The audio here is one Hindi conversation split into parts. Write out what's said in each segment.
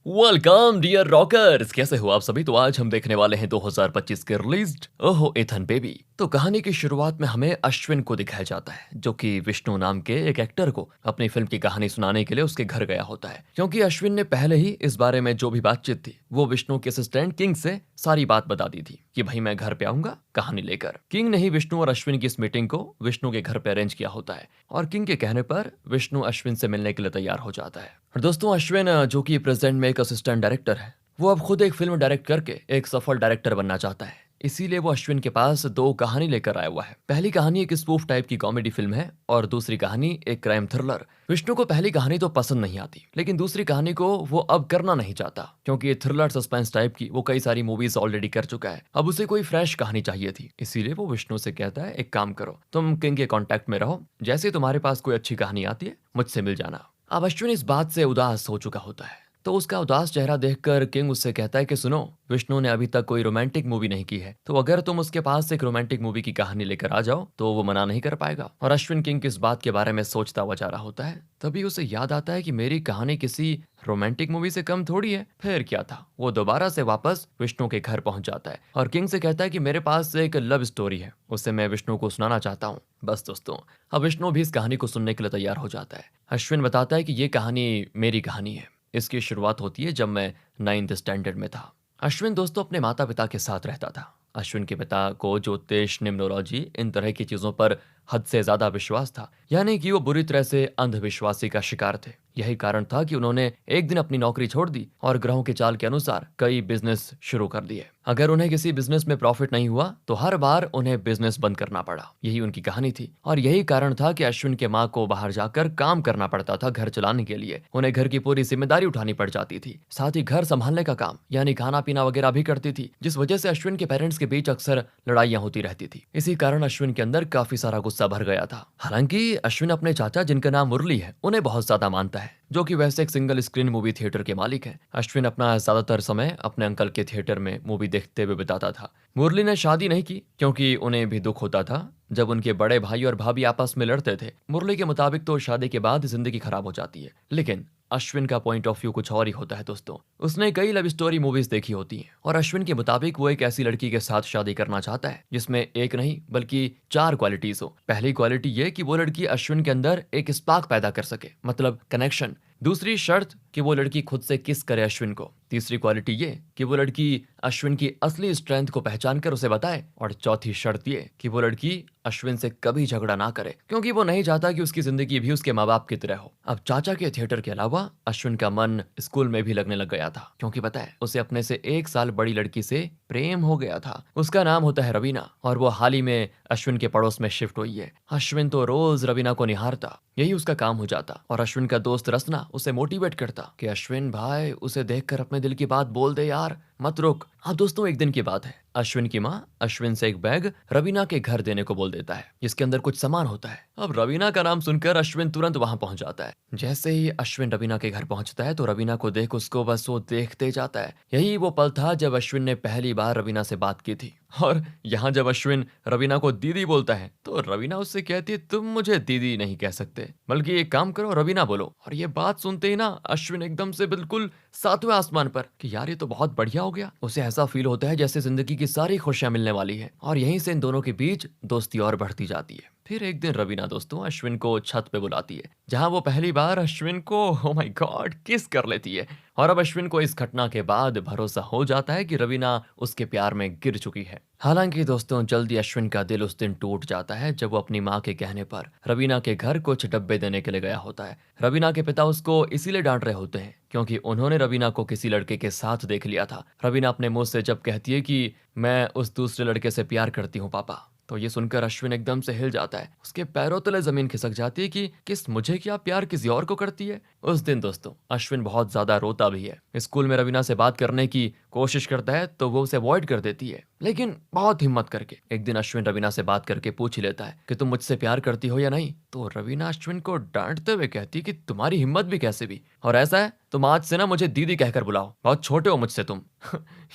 वेलकम डियर रॉकर्स, कैसे हो आप सभी। तो आज हम देखने वाले हैं 2025 के रिलीज्ड ओहो एथन बेबी। तो कहानी की शुरुआत में हमें अश्विन को दिखाया जाता है, जो कि विष्णु नाम के एक एक्टर को अपनी फिल्म की कहानी सुनाने के लिए उसके घर गया होता है। क्योंकि अश्विन ने पहले ही इस बारे में जो भी बातचीत थी वो विष्णु के असिस्टेंट किंग से सारी बात बता दी थी कि भाई मैं घर पे आऊंगा कहानी लेकर। किंग ने ही विष्णु और अश्विन की इस मीटिंग को विष्णु के घर पे अरेंज किया होता है और किंग के कहने पर विष्णु अश्विन से मिलने के लिए तैयार हो जाता है। और दोस्तों अश्विन जो कि प्रेजेंट में एक असिस्टेंट डायरेक्टर है, वो अब खुद एक फिल्म डायरेक्ट करके एक सफल डायरेक्टर बनना चाहता है। इसीलिए वो अश्विन के पास दो कहानी लेकर आया हुआ है। पहली कहानी एक स्पूफ टाइप की कॉमेडी फिल्म है और दूसरी कहानी एक क्राइम थ्रिलर। विष्णु को पहली कहानी तो पसंद नहीं आती, लेकिन दूसरी कहानी को वो अब करना नहीं चाहता क्योंकि ये थ्रिलर सस्पेंस टाइप की वो कई सारी मूवीज ऑलरेडी कर चुका है। अब उसे कोई फ्रेश कहानी चाहिए थी, इसीलिए वो विष्णु से कहता है एक काम करो, तुम किंग के कांटेक्ट में रहो, जैसे ही तुम्हारे पास कोई अच्छी कहानी आती है मुझसे मिल जाना। अब अश्विन इस बात से उदास हो चुका होता है, तो उसका उदास चेहरा देखकर किंग उससे कहता है कि सुनो, विष्णु ने अभी तक कोई रोमांटिक मूवी नहीं की है, तो अगर तुम उसके पास एक रोमांटिक मूवी की कहानी लेकर आ जाओ तो वो मना नहीं कर पाएगा। और अश्विन किंग किस बात के बारे में सोचता हुआ जा रहा होता है, तभी उसे याद आता है कि मेरी कहानी किसी रोमांटिक मूवी से कम थोड़ी है। फिर क्या था, वो दोबारा से वापस विष्णु के घर पहुंच जाता है और किंग से कहता है कि मेरे पास एक लव स्टोरी है, उसे मैं विष्णु को सुनाना चाहता हूँ। बस दोस्तों, अब विष्णु भी इस कहानी को सुनने के लिए तैयार हो जाता है। अश्विन बताता है कि ये कहानी मेरी कहानी है। इसकी शुरुआत होती है जब मैं 9th स्टैंडर्ड में था। अश्विन दोस्तों अपने माता पिता के साथ रहता था। अश्विन के पिता को ज्योतिष, निम्नोलॉजी, इन तरह की चीजों पर हद से ज्यादा विश्वास था, यानी कि वो बुरी तरह से अंधविश्वासी का शिकार थे। यही कारण था कि उन्होंने एक दिन अपनी नौकरी छोड़ दी और ग्रहों के चाल के अनुसार कई बिजनेस शुरू कर दिए। अगर उन्हें किसी बिजनेस में प्रॉफिट नहीं हुआ तो हर बार उन्हें बिजनेस बंद करना पड़ा। यही उनकी कहानी थी और यही कारण था कि अश्विन के माँ को बाहर जाकर काम करना पड़ता था घर चलाने के लिए। उन्हें घर की पूरी जिम्मेदारी उठानी पड़ जाती थी, साथ ही घर संभालने का काम यानी खाना पीना वगैरह भी करती थी, जिस वजह से अश्विन के पेरेंट्स के बीच अक्सर लड़ाइयां होती रहती थी। इसी कारण अश्विन के अंदर काफी सारा गुस्सा भर गया था। हालांकि अश्विन अपने चाचा, जिनका नाम मुरली है, उन्हें बहुत ज्यादा मानता है, जो कि वैसे एक सिंगल स्क्रीन मूवी थिएटर के मालिक हैं। अश्विन अपना ज्यादातर समय अपने अंकल के थिएटर में मूवी देखते हुए बिताता था। मुरली ने शादी नहीं की क्योंकि उन्हें भी दुख होता था जब उनके बड़े भाई और भाभी आपस में लड़ते थे। मुरली के मुताबिक तो शादी के बाद जिंदगी खराब हो जाती है, लेकिन अश्विन का पॉइंट ऑफ व्यू कुछ और ही होता है दोस्तों। उसने कई लव स्टोरी मूवीज देखी होती हैं और अश्विन के मुताबिक वो एक ऐसी लड़की के साथ शादी करना चाहता है जिसमें एक नहीं बल्कि 4 क्वालिटीज हो। पहली क्वालिटी ये कि वो लड़की अश्विन के अंदर एक स्पार्क पैदा कर सके, मतलब कनेक्शन। दूसरी शर्त कि वो लड़की खुद से किस करे अश्विन को। तीसरी क्वालिटी ये कि वो लड़की अश्विन की असली स्ट्रेंथ को पहचान कर उसे बताए। और चौथी शर्त ये कि वो लड़की अश्विन से कभी झगड़ा ना करे, क्योंकि वो नहीं चाहता कि उसकी जिंदगी भी उसके माँ बाप की तरह हो। अब चाचा के थिएटर के अलावा अश्विन का मन स्कूल में भी लगने लग गया था, क्योंकि पता है उसे अपने से 1 साल बड़ी लड़की से प्रेम हो गया था। उसका नाम होता है रवीना और वो हाल ही में अश्विन के पड़ोस में शिफ्ट हुई है। अश्विन तो रोज रवीना को निहारता, यही उसका काम हो जाता। और अश्विन का दोस्त रसना उसे मोटिवेट करता कि अश्विन भाई, उसे देखकर अपने दिल की बात बोल दे यार, मत रुक। अब दोस्तों एक दिन की बात है, अश्विन की माँ अश्विन से एक बैग रवीना के घर देने को बोल देता है जिसके अंदर कुछ सामान होता है। अब रवीना का नाम सुनकर अश्विन तुरंत वहां पहुंच जाता है। जैसे ही अश्विन रवीना के घर पहुंचता है तो रवीना को देख उसको बस वो देखते जाता है। यही वो पल था जब अश्विन ने पहली बार रवीना से बात की थी। और यहाँ जब अश्विन रवीना को दीदी बोलता है तो रवीना उससे कहती है तुम मुझे दीदी नहीं कह सकते, बल्कि एक काम करो रवीना बोलो। और ये बात सुनते ही ना अश्विन एकदम से बिल्कुल 7वें आसमान पर कि यार ये तो बहुत बढ़िया हो गया। उसे ऐसा फील होता है जैसे जिंदगी की सारी खुशियां मिलने वाली है। और यहीं से इन दोनों के बीच दोस्ती और बढ़ती जाती है। फिर एक दिन रवीना दोस्तों अश्विन को छत पे बुलाती है, जहां वो पहली बार अश्विन को ओ माय गॉड किस कर लेती है। और अब अश्विन को इस घटना के बाद भरोसा हो जाता है कि रवीना उसके प्यार में गिर चुकी है। हालांकि दोस्तों जल्दी अश्विन का दिल उस दिन टूट जाता है जब वो अपनी माँ के कहने पर रवीना के घर कुछ डब्बे देने के लिए गया होता है। रवीना के पिता उसको इसीलिए डांट रहे होते हैं क्योंकि उन्होंने रवीना को किसी लड़के के साथ देख लिया था। रवीना अपने मुंह से जब कहती है कि मैं उस दूसरे लड़के से प्यार करती हूँ पापा, तो ये सुनकर अश्विन एकदम से हिल जाता है। उसके पैरों तले जमीन खिसक जाती है कि किस मुझे क्या प्यार किसी और को करती है। उस दिन दोस्तों अश्विन बहुत ज्यादा रोता भी है। स्कूल में रवीना से बात करने की कोशिश करता है तो वो उसे अवॉइड कर देती है, लेकिन बहुत हिम्मत करके एक दिन अश्विन रवीना से बात करके पूछ ही लेता है कि तुम मुझसे प्यार करती हो या नहीं। तो रवीना अश्विन को डांटते हुए कहती कि तुम्हारी हिम्मत भी कैसे भी, और ऐसा है तुम आज से ना मुझे दीदी कहकर बुलाओ, बहुत छोटे हो मुझसे तुम।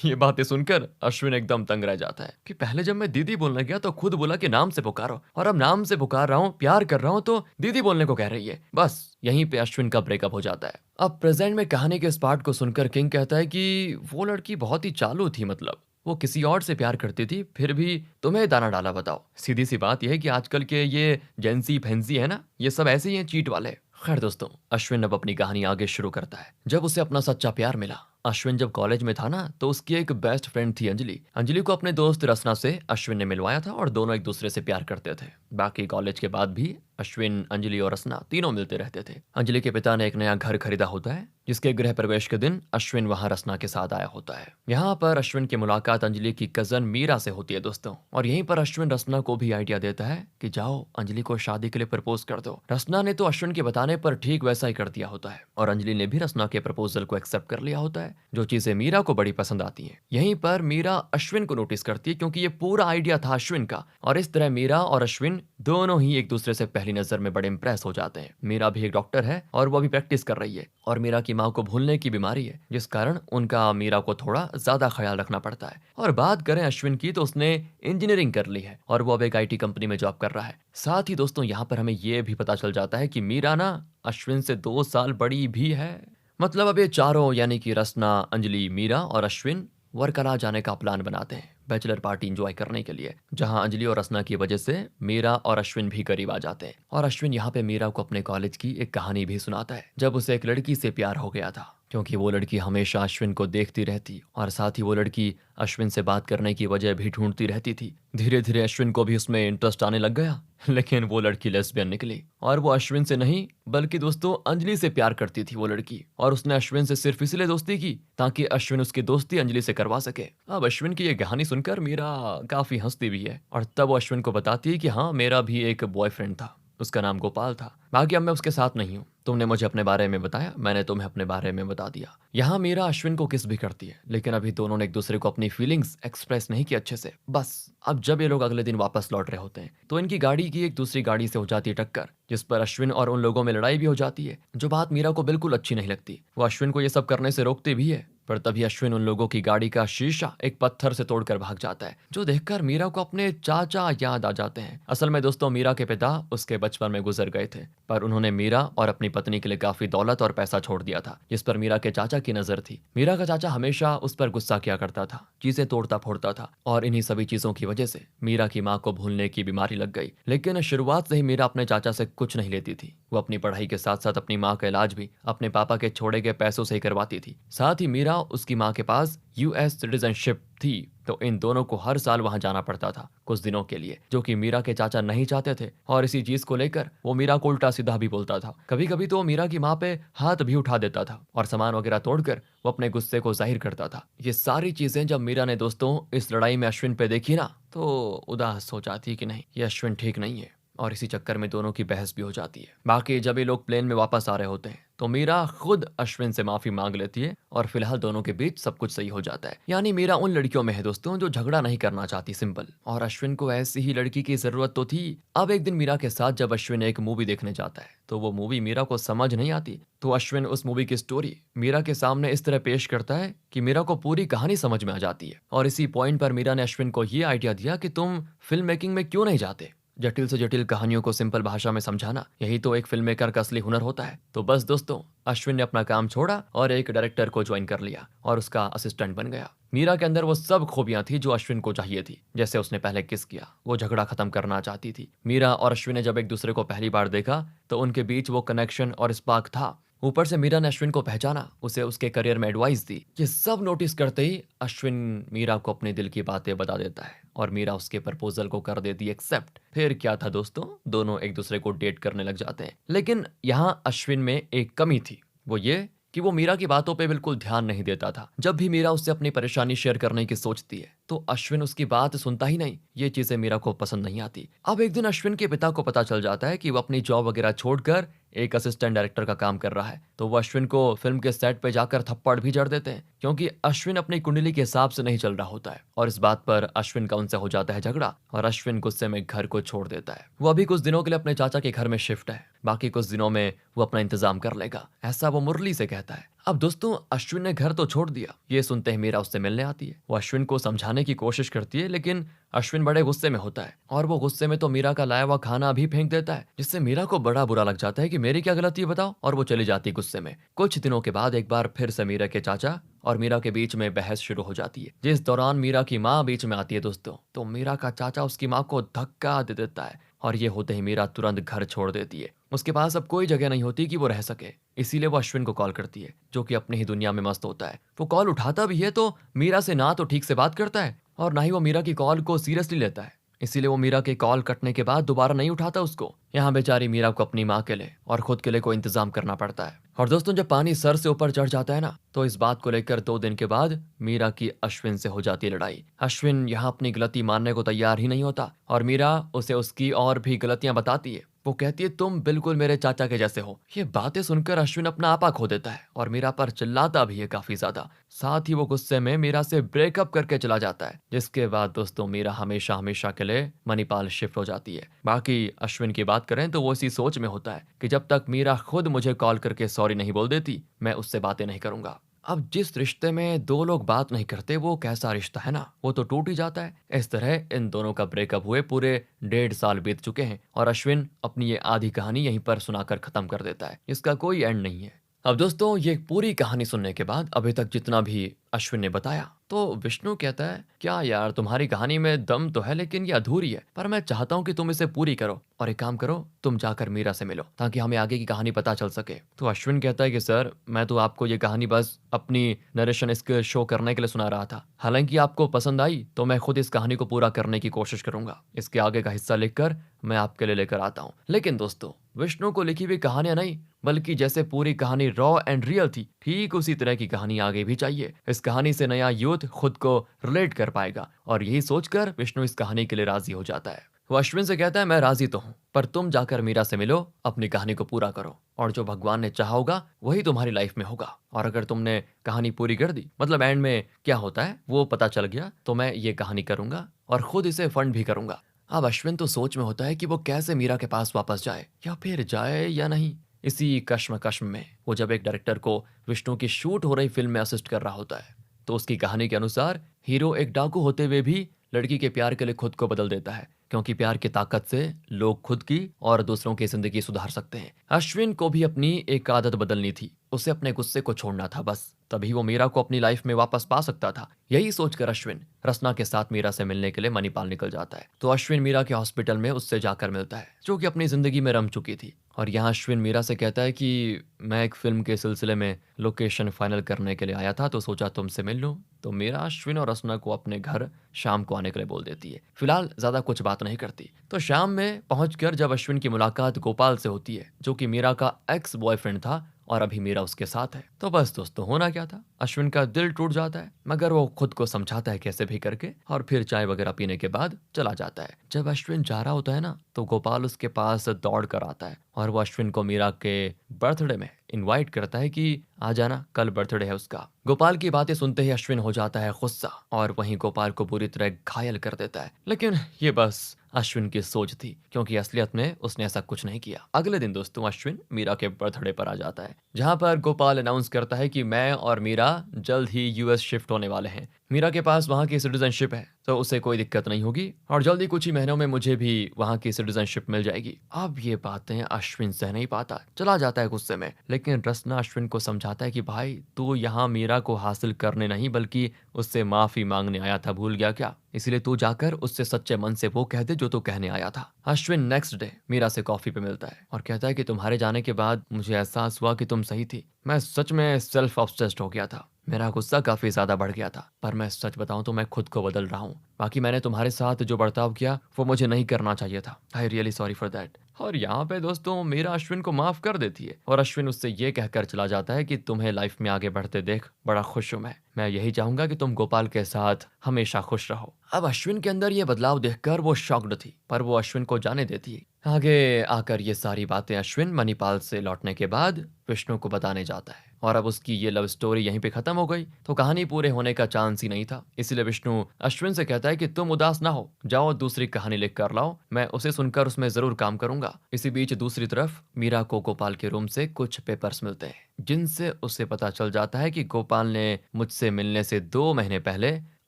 ये बातें सुनकर अश्विन एकदम तंग रह जाता है कि पहले जब मैं दीदी बोलने गया तो खुद बोला कि नाम से पुकारो, और अब नाम से पुकार रहा हूँ, प्यार कर रहा हूँ तो दीदी बोलने को कह रही है। बस यहीं पे अश्विन का ब्रेकअप हो जाता है। अब प्रेजेंट में कहानी के इस पार्ट को सुनकर किंग कहता है कि वो लड़की बहुत ही चालू थी, मतलब वो किसी और से प्यार करती थी, फिर भी तुम्हें दाना डाला। बताओ, सीधी सी बात यह है कि आजकल के ये जेंसी फैंसी है ना, ये सब ऐसे ही हैं, चीट वाले। खैर दोस्तों, अश्विन अब अपनी कहानी आगे शुरू करता है। जब उसे अपना सच्चा प्यार मिला, अश्विन जब कॉलेज में था ना, तो उसकी एक बेस्ट फ्रेंड थी अंजलि। अंजलि को अपने दोस्त रसना से अश्विन ने मिलवाया था और दोनों एक दूसरे से प्यार करते थे। बाकी कॉलेज के बाद भी अश्विन, अंजलि और रसना तीनों मिलते रहते थे। अंजलि के पिता ने एक नया घर खरीदा होता है, जिसके गृह प्रवेश के दिन अश्विन वहां रसना के साथ आया होता है। यहाँ पर अश्विन की मुलाकात अंजलि की कजन मीरा से होती है दोस्तों, और यहीं पर अश्विन रसना को भी आइडिया देता है कि जाओ अंजलि को शादी के लिए प्रपोज कर दो। रसना ने तो अश्विन के बताने पर ठीक वैसा ही कर दिया होता है, और अंजलि ने भी रसना के प्रपोजल को एक्सेप्ट कर लिया होता है, जो चीजें मीरा को बड़ी पसंद आती हैं। यहीं पर मीरा अश्विन को नोटिस करती है, क्योंकि ये पूरा आइडिया था अश्विन का, और इस तरह मीरा और अश्विन दोनों ही एक दूसरे से पहली नजर में बड़े इंप्रेस हो जाते हैं। मीरा भी एक डॉक्टर है और वो भी प्रैक्टिस कर रही है, और मीरा की माँ को भूलने की बीमारी है, जिस कारण उनका मीरा को थोड़ा ज्यादा ख्याल रखना पड़ता है। और बात करें अश्विन की, तो उसने इंजीनियरिंग कर ली है और वो अब एक IT कंपनी में जॉब कर रहा है। साथ ही दोस्तों, यहाँ पर हमें ये भी पता चल जाता है कि मीरा ना अश्विन से 2 साल बड़ी भी है। मतलब अब ये चारों, यानी कि रसना, अंजलि, मीरा और अश्विन वर्कला जाने का प्लान बनाते हैं बैचलर पार्टी एंजॉय करने के लिए, जहां अंजलि और रसना की वजह से मीरा और अश्विन भी करीब आ जाते हैं। और अश्विन यहाँ पे मीरा को अपने कॉलेज की एक कहानी भी सुनाता है, जब उसे एक लड़की से प्यार हो गया था, क्योंकि वो लड़की हमेशा अश्विन को देखती रहती, और साथ ही वो लड़की अश्विन से बात करने की वजह भी ढूंढती रहती थी। धीरे धीरे अश्विन को भी उसमें इंटरेस्ट आने लग गया, लेकिन वो लड़की लेस्बियन निकली, और वो अश्विन से नहीं बल्कि दोस्तों अंजलि से प्यार करती थी वो लड़की, और उसने अश्विन से सिर्फ इसलिए दोस्ती की ताकि अश्विन उसकी दोस्ती अंजलि से करवा सके। अब अश्विन की ये कहानी सुनकर मीरा काफी हंसती भी है, और तब वो अश्विन को बताती है कि हाँ, मेरा भी एक बॉयफ्रेंड था, उसका नाम गोपाल था, बाकी अब मैं उसके साथ नहीं हूँ। तुमने मुझे अपने बारे में बताया, मैंने तुम्हें अपने बारे में बता दिया। यहाँ मीरा अश्विन को किस भी करती है, लेकिन अभी दोनों ने एक दूसरे को अपनी फीलिंग्स एक्सप्रेस नहीं की अच्छे से। बस अब जब ये लोग अगले दिन वापस लौट रहे होते हैं, तो इनकी गाड़ी की एक दूसरी गाड़ी से हो जाती है टक्कर, जिस पर अश्विन और उन लोगों में लड़ाई भी हो जाती है, जो बात मीरा को बिल्कुल अच्छी नहीं लगती। वो अश्विन को ये सब करने से रोकते भी है, पर तभी अश्विन उन लोगों की गाड़ी का शीशा एक पत्थर से तोड़कर भाग जाता है, जो देखकर मीरा को अपने चाचा याद आ जाते हैं। असल में दोस्तों, मीरा के पिता उसके बचपन में गुजर गए थे, पर उन्होंने मीरा और अपनी पत्नी के लिए काफी दौलत और पैसा छोड़ दिया था, जिस पर मीरा के चाचा की नजर थी। मीरा का चाचा हमेशा उस पर गुस्सा किया करता था, चीजें तोड़ता फोड़ता था, और इन्हीं सभी चीजों की वजह से मीरा की माँ को भूलने की बीमारी लग गई। लेकिन शुरुआत से ही मीरा अपने चाचा से कुछ नहीं लेती थी। वो अपनी पढ़ाई के साथ साथ अपनी माँ का इलाज भी अपने पापा के छोड़े गए पैसों से ही करवाती थी। साथ ही मीरा उसकी माँ के पास US सिटीजनशिप थी, तो इन दोनों को हर साल वहां जाना पड़ता था कुछ दिनों के लिए, जो कि मीरा के चाचा नहीं चाहते थे, और इसी चीज को लेकर वो मीरा को उल्टा सीधा भी बोलता था। कभी कभी तो वो मीरा की माँ पे हाथ भी उठा देता था, और सामान वगैरह तोड़कर वो अपने गुस्से को जाहिर करता था। ये सारी चीजें जब मीरा ने दोस्तों इस लड़ाई में अश्विन पे देखी ना, तो उदास हो जाती कि नहीं, ये अश्विन ठीक नहीं है, और इसी चक्कर में दोनों की बहस भी हो जाती है। बाकी जब ये लोग प्लेन में वापस आ रहे होते हैं, तो मीरा खुद अश्विन से माफी मांग लेती है, और फिलहाल दोनों के बीच सब कुछ सही हो जाता है। यानी मीरा उन लड़कियों में है दोस्तों जो झगड़ा नहीं करना चाहती, सिंपल, और अश्विन को ऐसी ही लड़की की जरूरत तो थी। अब एक दिन मीरा के साथ जब अश्विन एक मूवी देखने जाता है, तो वो मूवी मीरा को समझ नहीं आती, तो अश्विन उस मूवी की स्टोरी मीरा के सामने इस तरह पेश करता है कि मीरा को पूरी कहानी समझ में आ जाती है। और इसी पॉइंट पर मीरा ने अश्विन को ये आइडिया दिया कि तुम फिल्म मेकिंग में क्यों नहीं जाते, जटिल से जटिल कहानियों को सिंपल भाषा में समझाना, यही तो एक फिल्म मेकर का असली हुनर होता है। तो बस दोस्तों, अश्विन ने अपना काम छोड़ा और एक डायरेक्टर को ज्वाइन कर लिया और उसका असिस्टेंट बन गया। मीरा के अंदर वो सब खूबियां थी जो अश्विन को चाहिए थी। जैसे उसने पहले किस किया, वो झगड़ा खत्म करना चाहती थी। मीरा और अश्विन ने जब एक दूसरे को पहली बार देखा, तो उनके बीच वो कनेक्शन और स्पार्क था। ऊपर से मीरा ने अश्विन को पहचाना, उसे उसके करियर में एडवाइस दी। ये सब नोटिस करते ही अश्विन मीरा को अपने दिल की बातें बता देता है, और मीरा उसके प्रपोजल को कर देती एक्सेप्ट। फिर क्या था दोस्तों, दोनों एक दूसरे को डेट करने लग जाते हैं। लेकिन यहाँ अश्विन में एक कमी थी, वो ये कि वो मीरा की बातों पे बिल्कुल ध्यान नहीं देता था। जब भी मीरा उससे अपनी परेशानी शेयर करने की सोचती है, तो अश्विन उसकी बात सुनता ही नहीं। ये चीजें मीरा को पसंद नहीं आती। अब एक दिन अश्विन के पिता को पता चल जाता है कि वो अपनी जॉब वगैरह छोड़कर एक असिस्टेंट डायरेक्टर का काम कर रहा है, तो वो अश्विन को फिल्म के सेट पे जाकर थप्पड़ भी जड़ देते हैं, क्योंकि अश्विन अपनी कुंडली के हिसाब से नहीं चल रहा होता है और इस बात पर अश्विन का उनसे हो जाता है झगड़ा और अश्विन गुस्से में घर को छोड़ देता है। वो अभी कुछ दिनों के लिए अपने चाचा के घर में शिफ्ट है, बाकी कुछ दिनों में वो अपना इंतजाम कर लेगा, ऐसा वो मुरली से कहता है। अब दोस्तों अश्विन ने घर तो छोड़ दिया, ये सुनते ही मीरा उससे मिलने आती है। वो अश्विन को समझाने की कोशिश करती है लेकिन अश्विन बड़े गुस्से में होता है और वो गुस्से में तो मीरा का लाया हुआ खाना भी फेंक देता है, जिससे मीरा को बड़ा बुरा लग जाता है कि मेरी क्या गलती है बताओ, और वो चली जाती है गुस्से में। कुछ दिनों के बाद एक बार फिर से मीरा के चाचा और मीरा के बीच में बहस शुरू हो जाती है, जिस दौरान मीरा की माँ बीच में आती है दोस्तों। तो मीरा का चाचा उसकी माँ को धक्का दे देता है और ये होते ही मीरा तुरंत घर छोड़ देती है। उसके पास अब कोई जगह नहीं होती कि वो रह सके, इसीलिए वो अश्विन को कॉल करती है जो कि अपनी ही दुनिया में मस्त होता है। वो कॉल उठाता भी है तो मीरा से ना तो ठीक से बात करता है और ना ही वो मीरा की कॉल को सीरियसली लेता है, इसीलिए वो मीरा के कॉल कटने के बाद दोबारा नहीं उठाता उसको। यहाँ बेचारी मीरा को अपनी माँ के लिए और खुद के लिए कोई इंतजाम करना पड़ता है। और दोस्तों जब पानी सर से ऊपर चढ़ जाता है ना, तो इस बात को लेकर 2 दिन के बाद मीरा की अश्विन से हो जाती है लड़ाई। अश्विन यहाँ अपनी गलती मानने को तैयार ही नहीं होता और मीरा उसे उसकी और भी गलतियां बताती है। वो कहती है तुम बिल्कुल मेरे चाचा के जैसे हो। ये बातें सुनकर अश्विन अपना आपा खो देता है और मीरा पर चिल्लाता भी है काफी ज्यादा। साथ ही वो गुस्से में मीरा से ब्रेकअप करके चला जाता है, जिसके बाद दोस्तों मीरा हमेशा हमेशा के लिए मणिपाल शिफ्ट हो जाती है। बाकी अश्विन की बात करें तो वो इसी सोच में होता है कि जब तक मीरा खुद मुझे कॉल करके सॉरी नहीं बोल देती, मैं उससे बातें नहीं करूंगा। अब जिस रिश्ते में दो लोग बात नहीं करते वो कैसा रिश्ता है ना, वो तो टूट ही जाता है। इस तरह इन दोनों का ब्रेकअप हुए पूरे 1.5 साल बीत चुके हैं और अश्विन अपनी ये आधी कहानी यहीं पर सुनाकर खत्म कर देता है, इसका कोई एंड नहीं है। अब दोस्तों ये पूरी कहानी सुनने के बाद अभी तक जितना भी अश्विन ने बताया, तो विष्णु कहता है क्या यार तुम्हारी कहानी में दम तो है लेकिन ये अधूरी है, पर मैं चाहता हूँ कि तुम इसे पूरी करो और एक काम करो, तुम जाकर मीरा से मिलो ताकि हमें आगे की कहानी पता चल सके। तो अश्विन कहता है कि सर मैं तो आपको ये कहानी बस अपनी नरेशन स्किल शो करने के लिए सुना रहा था, हालांकि आपको पसंद आई तो मैं खुद इस कहानी को पूरा करने की कोशिश करूंगा। इसके आगे का हिस्सा लिखकर मैं आपके लिए लेकर आता हूँ। लेकिन दोस्तों विष्णु को लिखी हुई कहानियां नहीं, बल्कि जैसे पूरी कहानी रॉ एंड रियल थी, ठीक उसी तरह की कहानी आगे भी चाहिए। इस कहानी से नया यूथ खुद को रिलेट कर पाएगा और यही सोचकर विष्णु इस कहानी के लिए राजी हो जाता है। वो अश्विन से कहता है मैं राजी तो हूँ, पर तुम जाकर मीरा से मिलो, अपनी कहानी को पूरा करो और जो भगवान ने चाहा होगा वही तुम्हारी लाइफ में होगा। और अगर तुमने कहानी पूरी कर दी, मतलब एंड में क्या होता है वो पता चल गया, तो मैं ये कहानी करूंगा और खुद इसे फंड भी करूंगा। अब अश्विन तो सोच में होता है कि वो कैसे मीरा के पास वापस जाए या फिर जाए या नहीं। इसी कश्म में वो जब एक डायरेक्टर को विष्णु की शूट हो रही फिल्म में असिस्ट कर रहा होता है, तो उसकी कहानी के अनुसार हीरो एक डाकू होते हुए भी लड़की के प्यार के लिए खुद को बदल देता है, क्योंकि प्यार की ताकत से लोग खुद की और दूसरों की जिंदगी सुधार सकते हैं। अश्विन को भी अपनी एक आदत बदलनी थी, उसे अपने गुस्से को छोड़ना था बस, तभी वो मीरा को अपनी लाइफ में वापस पा सकता था। यही सोचकर अश्विन रसना के साथ मीरा से मिलने के लिए मणिपाल निकल जाता है। तो अश्विन मीरा के हॉस्पिटल में उससे जाकर मिलता है, जो कि अपनी जिंदगी में रम चुकी थी। और यहाँ अश्विन मीरा से कहता है कि मैं एक फिल्म के सिलसिले में लोकेशन फाइनल करने के लिए आया था, तो सोचा तुमसे मिल लूं। तो मीरा अश्विन और रसना को अपने घर शाम को आने के लिए बोल देती है। फिलहाल ज्यादा कुछ बात नहीं करती। तो शाम में पहुंचकर जब अश्विन की मुलाकात गोपाल से होती है, जो कि मीरा का एक्स बॉयफ्रेंड था और अभी मीरा उसके साथ है, तो बस दोस्तों होना क्या था, अश्विन का दिल टूट जाता है, मगर वो खुद को समझाता है कैसे भी करके और फिर चाय वगैरह पीने के बाद चला जाता है। जब अश्विन जा रहा होता है ना, तो गोपाल उसके पास दौड़ कर आता है और वो अश्विन को मीरा के बर्थडे में इनवाइट करता है कि आ जाना, कल बर्थडे है उसका। गोपाल की बातें सुनते ही अश्विन हो जाता है गुस्सा और वहीं गोपाल को पूरी तरह घायल कर देता है। लेकिन ये बस अश्विन की सोच थी, क्योंकि असलियत में उसने ऐसा कुछ नहीं किया। अगले दिन दोस्तों अश्विन मीरा के बर्थडे पर आ जाता है, जहां पर गोपाल अनाउंस करता है कि मैं और मीरा जल्द ही यूएस शिफ्ट होने वाले हैं। मीरा के पास वहां की सिटीजनशिप है, तो उसे कोई दिक्कत नहीं होगी और जल्दी कुछ ही महीनों में मुझे भी वहां की सिटीजनशिप मिल जाएगी। अब ये बातें अश्विन सह नहीं पाता, चला जाता है गुस्से में। लेकिन रसना अश्विन को समझाता है कि भाई तू यहाँ मीरा को हासिल करने नहीं बल्कि उससे माफी मांगने आया था, भूल गया क्या? इसलिए तू जाकर उससे सच्चे मन से वो कह दे जो तू कहने आया था। अश्विन नेक्स्ट डे मीरा से कॉफी पे मिलता है और कहता है कि तुम्हारे जाने के बाद मुझे एहसास हुआ कि तुम सही थी। मैं सच में सेल्फ ऑब्सेस्ड हो गया था, मेरा गुस्सा काफी ज्यादा बढ़ गया था, पर मैं सच बताऊं तो मैं खुद को बदल रहा हूँ। बाकी मैंने तुम्हारे साथ जो बर्ताव किया वो मुझे नहीं करना चाहिए था। I really sorry for that. और यहाँ पे दोस्तों मीरा अश्विन को माफ कर देती है और अश्विन उससे ये कहकर चला जाता है कि तुम्हें लाइफ में आगे बढ़ते देख बड़ा खुश हूं मैं यही चाहूंगा कि तुम गोपाल के साथ हमेशा खुश रहो। अब अश्विन के अंदर ये बदलाव देखकर वो शॉक्ड थी, पर वो अश्विन को जाने देती है। आगे आकर ये सारी बातें अश्विन मणिपाल से लौटने के बाद विष्णु को बताने जाता है। और अब उसकी ये लव स्टोरी यहीं पे खत्म हो गई, तो कहानी पूरे होने का चांस ही नहीं था। इसीलिए विष्णु अश्विन से कहता है कि तुम उदास ना हो, जाओ दूसरी कहानी लिख कर लाओ, मैं उसे सुनकर उसमें जरूर काम करूंगा। इसी बीच दूसरी तरफ मीरा को गोपाल के रूम से कुछ पेपर्स मिलते हैं, जिनसे उसे पता चल जाता है कि गोपाल ने मुझसे मिलने से 2 महीने पहले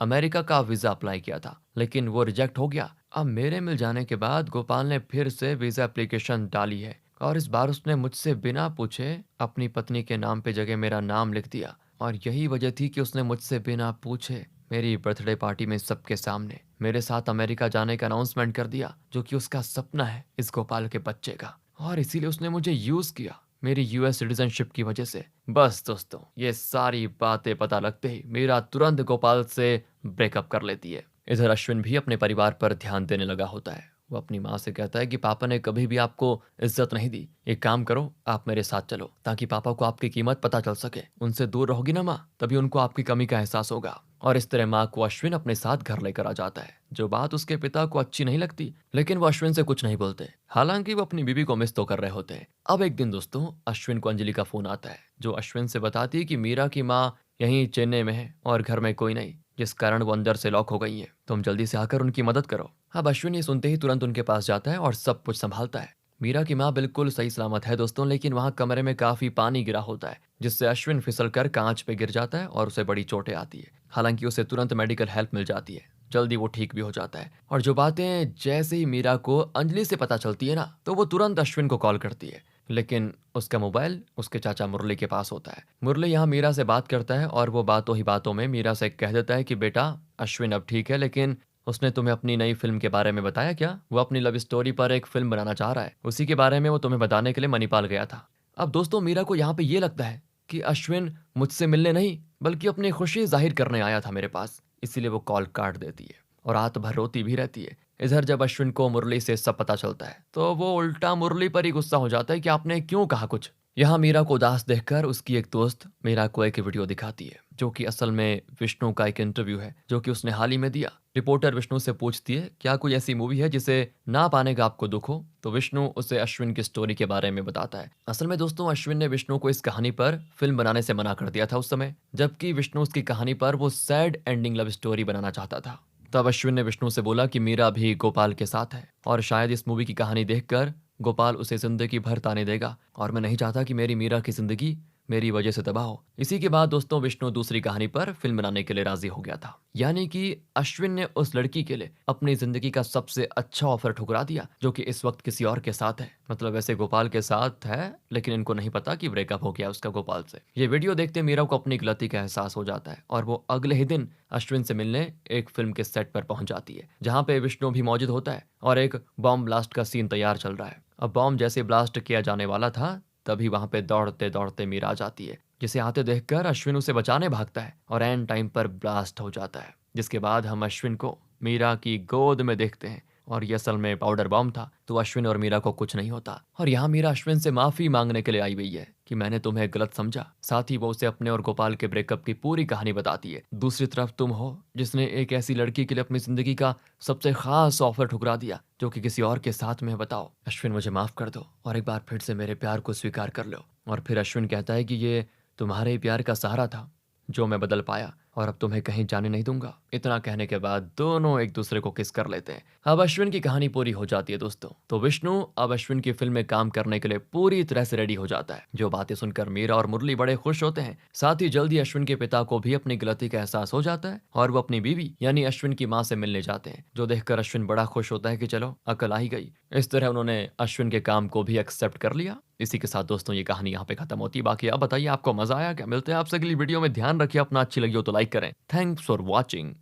अमेरिका का वीजा अप्लाई किया था, लेकिन वो रिजेक्ट हो गया। अब मेरे मिल जाने के बाद गोपाल ने फिर से वीजा एप्लीकेशन डाली है, और इस बार उसने मुझसे बिना पूछे अपनी पत्नी के नाम पे जगह मेरा नाम लिख दिया। और यही वजह थी कि उसने मुझसे बिना पूछे मेरी बर्थडे पार्टी में सबके सामने मेरे साथ अमेरिका जाने का अनाउंसमेंट कर दिया, जो कि उसका सपना है इस गोपाल के बच्चे का। और इसीलिए उसने मुझे यूज किया मेरी यूएस सिटीजनशिप की वजह से। बस दोस्तों, ये सारी बातें पता लगते ही मीरा तुरंत गोपाल से ब्रेकअप कर लेती है। इधर अश्विन भी अपने परिवार पर ध्यान देने लगा होता है। वो अपनी माँ से कहता है कि पापा ने कभी भी आपको इज्जत नहीं दी, एक काम करो, आप मेरे साथ चलो, ताकि पापा को आपकी कीमत पता चल सके। उनसे दूर रहोगी ना माँ, तभी उनको आपकी कमी का एहसास होगा। और इस तरह माँ को अश्विन अपने साथ घर लेकर आ जाता है, जो बात उसके पिता को अच्छी नहीं लगती, लेकिन वो अश्विन से कुछ नहीं बोलते। हालांकि वो अपनी बीवी को मिस तो कर रहे होते हैं। अब एक दिन दोस्तों, अश्विन को अंजलि का फोन आता है, जो अश्विन से बताती है कि मीरा की माँ यहीं चेन्नई में है और घर में कोई नहीं, जिस कारण वो अंदर से लॉक हो गई है। तुम जल्दी से आकर उनकी मदद करो। अब अश्विन ये सुनते ही तुरंत उनके पास जाता है और सब कुछ संभालता है। मीरा की माँ बिल्कुल सही सलामत है दोस्तों, लेकिन वहाँ कमरे में काफी पानी गिरा होता है, जिससे अश्विन फिसलकर कांच पे गिर जाता है और उसे बड़ी चोटें आती है। हालांकि उसे तुरंत मेडिकल हेल्प मिल जाती है, जल्दी वो ठीक भी हो जाता है। और जो बातें जैसे ही मीरा को अंजलि से पता चलती है ना, तो वो तुरंत अश्विन को कॉल करती है, लेकिन उसका मोबाइल उसके चाचा मुरली के पास होता है। मुरली यहाँ मीरा से बात करता है और वो बातों ही बातों में मीरा से कह देता है कि बेटा, अश्विन अब ठीक है, लेकिन उसने तुम्हें अपनी नई फिल्म के बारे में बताया क्या? वो अपनी लव स्टोरी पर एक फिल्म बनाना चाह रहा है, उसी के बारे में वो तुम्हें बताने के लिए मणिपाल गया था। अब दोस्तों, मीरा को यहाँ पे ये लगता है कि अश्विन मुझसे मिलने नहीं, बल्कि अपनी खुशी जाहिर करने आया था मेरे पास। इसीलिए वो कॉल काट देती है और रात भर रोती भी रहती है। इधर जब अश्विन को मुरली से सब पता चलता है, तो वो उल्टा मुरली पर ही गुस्सा हो जाता है कि आपने क्यों कहा कुछ। यहाँ मीरा को उदास देखकर उसकी एक दोस्त मीरा को एक वीडियो दिखाती है, जो कि असल में विष्णु का एक इंटरव्यू है, जो कि उसने हाल ही में दिया। रिपोर्टर विष्णु से पूछती है, क्या कोई ऐसी मूवी है जिसे ना पाने का आपको दुख हो? तो विष्णु उसे अश्विन की स्टोरी के बारे में बताता है। असल में दोस्तों, अश्विन ने विष्णु को इस कहानी पर फिल्म बनाने से मना कर दिया था उस समय, जबकि विष्णु उसकी कहानी पर वो सैड एंडिंग लव स्टोरी बनाना चाहता था। तब अश्विन ने विष्णु से बोला कि मीरा भी गोपाल के साथ है, और शायद इस मूवी की कहानी देखकर गोपाल उसे जिंदगी भर ताने देगा, और मैं नहीं चाहता कि मेरी मीरा की जिंदगी मेरी वजह से तबाह हो। इसी के बाद दोस्तों, विष्णु दूसरी कहानी पर फिल्म बनाने के लिए राजी हो गया था। यानी कि अश्विन ने उस लड़की के लिए अपनी जिंदगी का सबसे अच्छा ऑफर ठुकरा दिया, जो कि इस वक्त किसी और के साथ है। मतलब वैसे गोपाल के साथ है, लेकिन इनको नहीं पता कि ब्रेकअप हो गया उसका गोपाल से। ये वीडियो देखते मीरा को अपनी गलती का एहसास हो जाता है, और वो अगले ही दिन अश्विन से मिलने एक फिल्म के सेट पर पहुंच जाती है, जहां पे विष्णु भी मौजूद होता है और एक बॉम्ब ब्लास्ट का सीन तैयार चल रहा है। अब बॉम्ब जैसे ब्लास्ट किया जाने वाला था, तभी वहां पे दौड़ते दौड़ते मीरा आ जाती है, जिसे आते देखकर अश्विन उसे बचाने भागता है और एन टाइम पर ब्लास्ट हो जाता है। जिसके बाद हम अश्विन को मीरा की गोद में देखते हैं, और ये असल में पाउडर बॉम्ब था, तो अश्विन और मीरा को कुछ नहीं होता। और यहाँ मीरा अश्विन से माफी मांगने के लिए आई हुई है कि मैंने तुम्हें गलत समझा। साथ ही वो उसे अपने और गोपाल के ब्रेकअप की पूरी कहानी बताती है। दूसरी तरफ तुम हो जिसने एक ऐसी लड़की के लिए अपनी जिंदगी का सबसे खास ऑफर ठुकरा दिया, जो कि किसी और के साथ में है। बताओ अश्विन, मुझे माफ कर दो और एक बार फिर से मेरे प्यार को स्वीकार कर लो। और फिर अश्विन कहता है कि ये तुम्हारे ही प्यार का सहारा था जो मैं बदल पाया, और अब तुम्हें कहीं जाने नहीं दूंगा। इतना कहने के बाद दोनों एक दूसरे को किस कर लेते हैं। अब अश्विन की कहानी पूरी हो जाती है दोस्तों। तो विष्णु अब अश्विन की फिल्म में काम करने के लिए पूरी तरह से रेडी हो जाता है। जो बातें सुनकर मीरा और मुरली बड़े खुश होते हैं। साथ ही जल्दी अश्विन के पिता को भी अपनी गलती का एहसास हो जाता है, और वो अपनी बीवी यानी अश्विन की माँ से मिलने जाते हैं, जो देखकर अश्विन बड़ा खुश होता है कि चलो अकल आ ही गई। इस तरह उन्होंने अश्विन के काम को भी एक्सेप्ट कर लिया। इसी के साथ दोस्तों, ये कहानी यहाँ पे खत्म होती है। बाकी आप बताइए, आपको मजा आया क्या? मिलते हैं आपसे अगली वीडियो में। ध्यान रखिए अपना, अच्छी लगी हो तो लाइक करें। Thanks for watching.